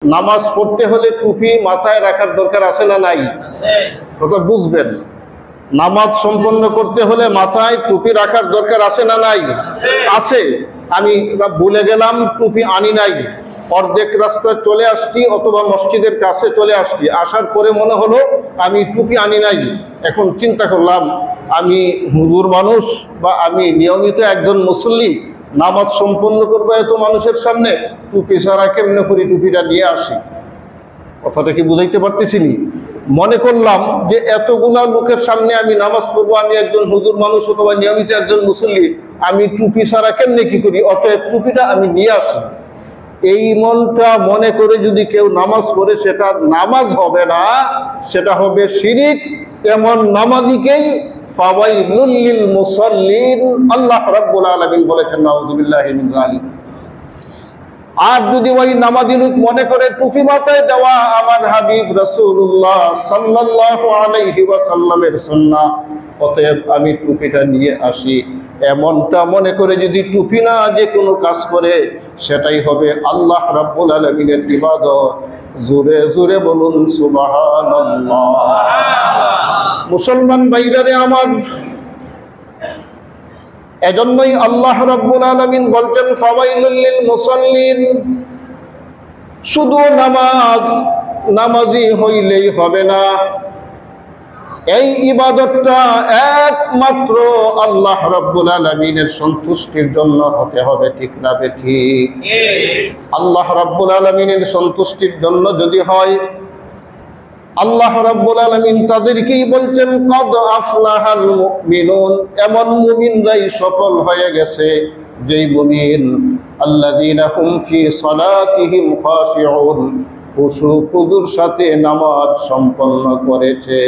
নামাজ পড়তে হলে টুপি মাথায় রাখার দরকার আছে না নাই? কথা বুঝবেন। নামাজ সম্পন্ন করতে হলে মাথায় টুপি রাখার দরকার আছে না নাই? আছে। আমি ভুলে গেলাম, টুপি আনি নাই, অর্ধেক রাস্তায় চলে আসছি অথবা মসজিদের কাছে চলে আসছি, আসার পরে মনে হলো আমি টুপি আনি নাই। এখন চিন্তা করলাম আমি হুজুর মানুষ বা আমি নিয়মিত একজন মুসল্লি, নামাজ সম্পন্ন করবো এত মানুষের সামনে, টুপি ছাড়া কেমনে করে টুপিটা নিয়ে আসি? কথাটা কি বুঝাইতে পারতেছি? মনে করলাম যে এতগুলা লোকের সামনে আমি নামাজ পড়বো, আমি একজন হুজুর মানুষ অথবা নিয়মিত একজন মুসল্লি, আমি টুপি ছাড়া কেমনে কি করি, অতএব টুপিটা আমি নিয়ে আসি। এই মনটা মনে করে যদি কেউ নামাজ পড়ে, সেটা নামাজ হবে না, সেটা হবে শিরিক। এমন নামাজীকেই ফাওয়াইলুল লিল মুসাল্লিন আল্লাহ রাব্বুল আলামিন বলেছেন, নাউযুবিল্লাহি মিন যালিক। আর যদি ওই নামাজি লোক মনে করে টুপি মাথায় দেওয়া আমার হাবিব রাসূলুল্লাহ সাল্লাল্লাহু আলাইহি ওয়াসাল্লামের সুন্নাহ, অতএব আমি টুপিটা নিয়ে আসি, এমনটা মনে করে যদি টুপি না যে কোনো কাজ করে, সেটাই হবে আল্লাহ রাব্বুল আলামিনের ইবাদত। জোরে জোরে বলুন সুবহানাল্লাহ। মুসলমান ভাইরারে আমার, এজন্যই আল্লাহ রাব্বুল আলামিন বলতেন ফাওয়াইলুল লিল মুসাল্লিন। শুধু নামাজি হইলেই হবে না, এই ইবাদতটা একমাত্র আল্লাহ রাব্বুল আলামিনের সন্তুষ্টির জন্য হতে হবে, ঠিক না ঠিক? আল্লাহ রাব্বুল আলামিনের সন্তুষ্টির জন্য যদি হয়, আল্লাহ রাব্বুল আলামিন তাদেরকেই বলছেন কদ আফলাহাল মুমিনুন, এমন মুমিনরাই সফল হয়ে গেছে যেই মুমিন আল্লাযীনা হুম ফি সালাতিহিম খাশিউন, খুশু খুদুর সাথে নামাজ সম্পন্ন করেছে।